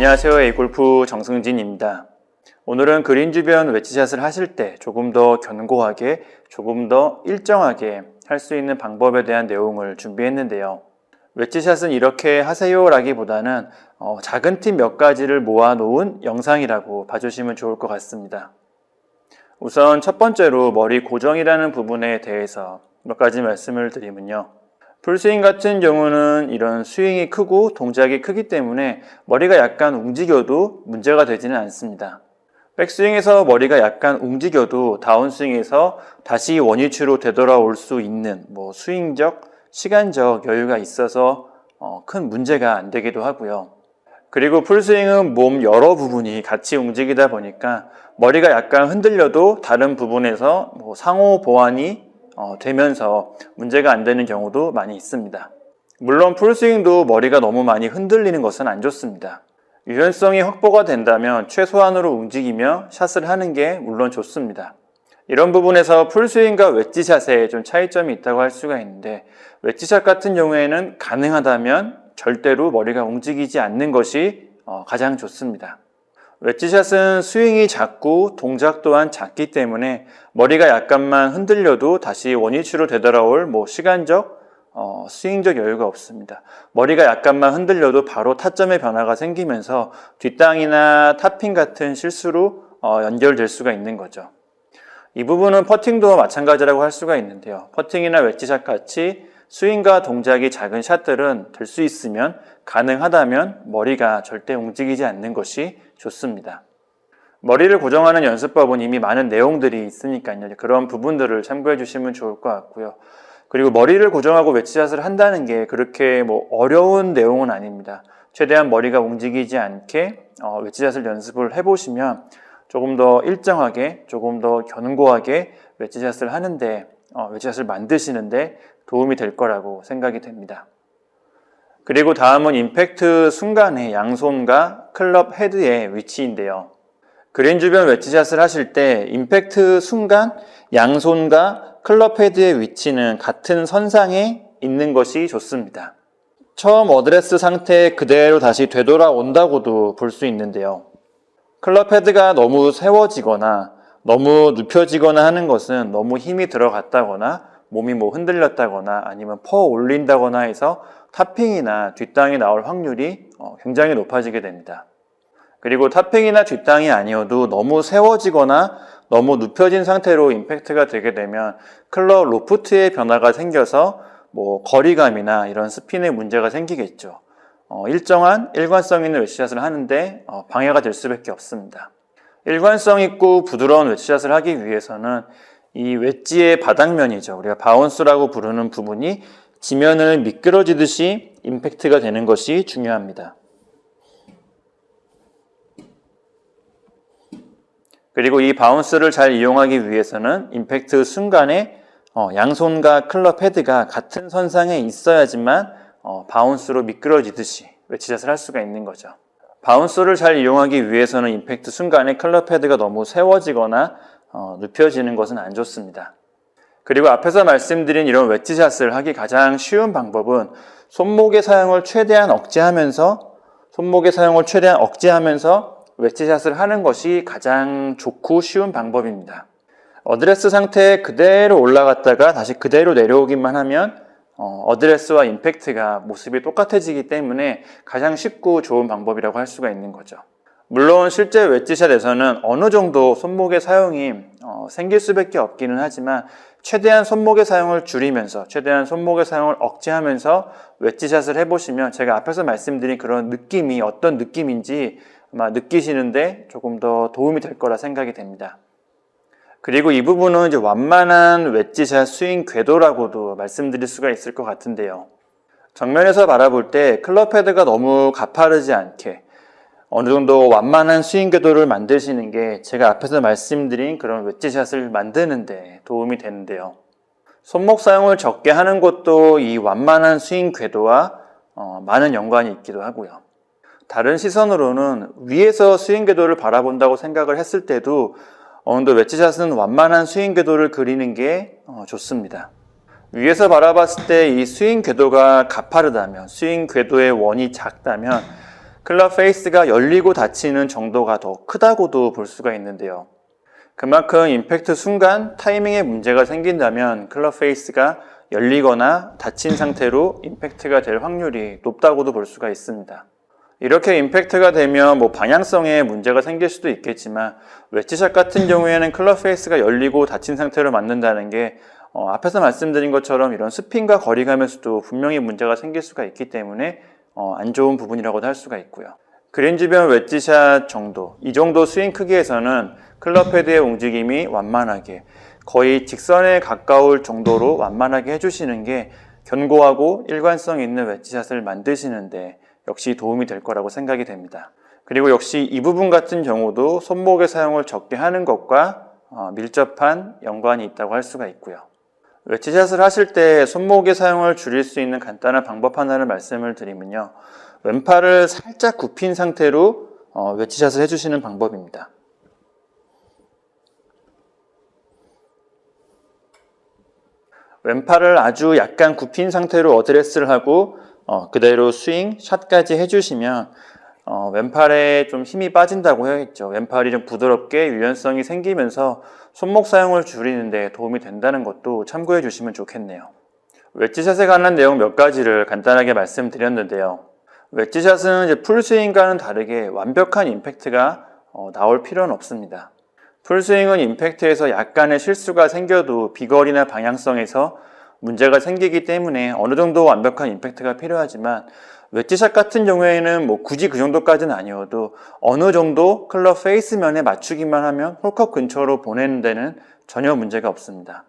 안녕하세요. A골프 정승진입니다. 오늘은 그린 주변 웨지샷을 하실 때 조금 더 견고하게, 조금 더 일정하게 할 수 있는 방법에 대한 내용을 준비했는데요. 웨지샷은 이렇게 하세요 라기보다는 작은 팁 몇 가지를 모아놓은 영상이라고 봐주시면 좋을 것 같습니다. 우선 첫 번째로 머리 고정이라는 부분에 대해서 몇 가지 말씀을 드리면요. 풀스윙 같은 경우는 이런 스윙이 크고 동작이 크기 때문에 머리가 약간 움직여도 문제가 되지는 않습니다. 백스윙에서 머리가 약간 움직여도 다운스윙에서 다시 원위치로 되돌아올 수 있는 스윙적, 시간적 여유가 있어서 큰 문제가 안 되기도 하고요. 그리고 풀스윙은 몸 여러 부분이 같이 움직이다 보니까 머리가 약간 흔들려도 다른 부분에서 상호 보완이 되면서 문제가 안 되는 경우도 많이 있습니다. 물론 풀스윙도 머리가 너무 많이 흔들리는 것은 안 좋습니다. 유연성이 확보가 된다면 최소한으로 움직이며 샷을 하는 게 물론 좋습니다. 이런 부분에서 풀스윙과 웨지샷에 좀 차이점이 있다고 할 수가 있는데, 웨지샷 같은 경우에는 가능하다면 절대로 머리가 움직이지 않는 것이 가장 좋습니다. 웨지샷은 스윙이 작고 동작 또한 작기 때문에 머리가 약간만 흔들려도 다시 원위치로 되돌아올 시간적, 스윙적 여유가 없습니다. 머리가 약간만 흔들려도 바로 타점의 변화가 생기면서 뒷땅이나 탑핑 같은 실수로 연결될 수가 있는 거죠. 이 부분은 퍼팅도 마찬가지라고 할 수가 있는데요. 퍼팅이나 웨지샷 같이 스윙과 동작이 작은 샷들은 될 수 있으면 가능하다면 머리가 절대 움직이지 않는 것이 좋습니다. 머리를 고정하는 연습법은 이미 많은 내용들이 있으니까요. 그런 부분들을 참고해 주시면 좋을 것 같고요. 그리고 머리를 고정하고 웨지샷을 한다는 게 그렇게 어려운 내용은 아닙니다. 최대한 머리가 움직이지 않게 웨지샷을 연습을 해보시면 조금 더 일정하게, 조금 더 견고하게 웨지샷을 하는데, 웨지샷을 만드시는데 도움이 될 거라고 생각이 됩니다. 그리고 다음은 임팩트 순간의 양손과 클럽 헤드의 위치인데요. 그린 주변 웨지샷을 하실 때 임팩트 순간 양손과 클럽 헤드의 위치는 같은 선상에 있는 것이 좋습니다. 처음 어드레스 상태 그대로 다시 되돌아온다고도 볼 수 있는데요. 클럽 헤드가 너무 세워지거나 너무 눕혀지거나 하는 것은 너무 힘이 들어갔다거나 몸이 흔들렸다거나 아니면 퍼 올린다거나 해서 탑핑이나 뒷땅이 나올 확률이 굉장히 높아지게 됩니다. 그리고 탑핑이나 뒷땅이 아니어도 너무 세워지거나 너무 눕혀진 상태로 임팩트가 되게 되면 클럽 로프트의 변화가 생겨서 거리감이나 이런 스핀에 문제가 생기겠죠. 일정한 일관성 있는 웨지샷을 하는데 방해가 될 수밖에 없습니다. 일관성 있고 부드러운 웨지샷을 하기 위해서는 이 웨지의 바닥면이죠. 우리가 바운스라고 부르는 부분이 지면을 미끄러지듯이 임팩트가 되는 것이 중요합니다. 그리고 이 바운스를 잘 이용하기 위해서는 임팩트 순간에 양손과 클럽 헤드가 같은 선상에 있어야지만 바운스로 미끄러지듯이 웨지샷을 할 수가 있는 거죠. 바운스를 잘 이용하기 위해서는 임팩트 순간에 클럽 헤드가 너무 세워지거나 눕혀지는 것은 안 좋습니다. 그리고 앞에서 말씀드린 이런 웨지샷을 하기 가장 쉬운 방법은 손목의 사용을 최대한 억제하면서 웨지샷을 하는 것이 가장 좋고 쉬운 방법입니다. 어드레스 상태에 그대로 올라갔다가 다시 그대로 내려오기만 하면 어드레스와 임팩트가 모습이 똑같아지기 때문에 가장 쉽고 좋은 방법이라고 할 수가 있는 거죠. 물론 실제 웨지샷에서는 어느 정도 손목의 사용이 생길 수밖에 없기는 하지만 최대한 손목의 사용을 줄이면서 최대한 손목의 사용을 억제하면서 웨지샷을 해보시면 제가 앞에서 말씀드린 그런 느낌이 어떤 느낌인지 아마 느끼시는데 조금 더 도움이 될 거라 생각이 됩니다. 그리고 이 부분은 이제 완만한 웨지샷 스윙 궤도라고도 말씀드릴 수가 있을 것 같은데요. 정면에서 바라볼 때 클럽 헤드가 너무 가파르지 않게 어느 정도 완만한 스윙 궤도를 만드시는 게 제가 앞에서 말씀드린 그런 웨지샷을 만드는 데 도움이 되는데요. 손목 사용을 적게 하는 것도 이 완만한 스윙 궤도와 많은 연관이 있기도 하고요. 다른 시선으로는 위에서 스윙 궤도를 바라본다고 생각을 했을 때도 어느 정도 웨지샷은 완만한 스윙 궤도를 그리는 게 좋습니다. 위에서 바라봤을 때 이 스윙 궤도가 가파르다면, 스윙 궤도의 원이 작다면 클럽 페이스가 열리고 닫히는 정도가 더 크다고도 볼 수가 있는데요. 그만큼 임팩트 순간 타이밍에 문제가 생긴다면 클럽 페이스가 열리거나 닫힌 상태로 임팩트가 될 확률이 높다고도 볼 수가 있습니다. 이렇게 임팩트가 되면 방향성에 문제가 생길 수도 있겠지만 웨지샷 같은 경우에는 클럽 페이스가 열리고 닫힌 상태로 맞는다는 게 앞에서 말씀드린 것처럼 이런 스핀과 거리감에서도 분명히 문제가 생길 수가 있기 때문에 안 좋은 부분이라고도 할 수가 있고요. 그린 주변 웨지샷 정도, 이 정도 스윙 크기에서는 클럽 헤드의 움직임이 완만하게 거의 직선에 가까울 정도로 완만하게 해주시는 게 견고하고 일관성 있는 웨지샷을 만드시는데 역시 도움이 될 거라고 생각이 됩니다. 그리고 역시 이 부분 같은 경우도 손목의 사용을 적게 하는 것과 밀접한 연관이 있다고 할 수가 있고요. 웨지샷을 하실 때 손목의 사용을 줄일 수 있는 간단한 방법 하나를 말씀을 드리면요. 왼팔을 살짝 굽힌 상태로 웨지샷을 해주시는 방법입니다. 왼팔을 아주 약간 굽힌 상태로 어드레스를 하고 그대로 스윙, 샷까지 해주시면 왼팔에 좀 힘이 빠진다고 해야겠죠. 왼팔이 좀 부드럽게 유연성이 생기면서 손목 사용을 줄이는 데 도움이 된다는 것도 참고해 주시면 좋겠네요. 웨지샷에 관한 내용 몇 가지를 간단하게 말씀드렸는데요. 웨지샷은 이제 풀스윙과는 다르게 완벽한 임팩트가 나올 필요는 없습니다. 풀스윙은 임팩트에서 약간의 실수가 생겨도 비거리나 방향성에서 문제가 생기기 때문에 어느 정도 완벽한 임팩트가 필요하지만 웨지샷 같은 경우에는 굳이 그 정도까지는 아니어도 어느 정도 클럽 페이스면에 맞추기만 하면 홀컵 근처로 보내는 데는 전혀 문제가 없습니다.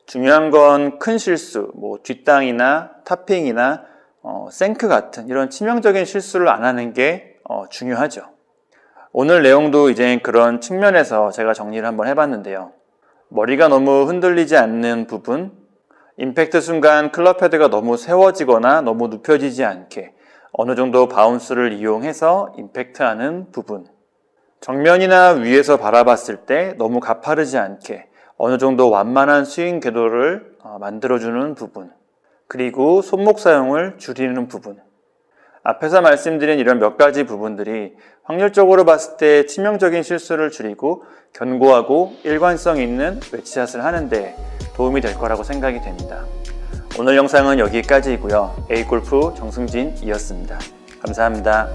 중요한 건 큰 실수, 뒷땅이나 탑핑이나 생크 같은 이런 치명적인 실수를 안 하는 게 중요하죠. 오늘 내용도 이제 그런 측면에서 제가 정리를 한번 해봤는데요. 머리가 너무 흔들리지 않는 부분, 임팩트 순간 클럽 헤드가 너무 세워지거나 너무 눕혀지지 않게 어느 정도 바운스를 이용해서 임팩트하는 부분, 정면이나 위에서 바라봤을 때 너무 가파르지 않게 어느 정도 완만한 스윙 궤도를 만들어주는 부분, 그리고 손목 사용을 줄이는 부분. 앞에서 말씀드린 이런 몇 가지 부분들이 확률적으로 봤을 때 치명적인 실수를 줄이고 견고하고 일관성 있는 웨지샷을 하는데 도움이 될 거라고 생각이 됩니다. 오늘 영상은 여기까지이고요. A골프 정승진이었습니다. 감사합니다.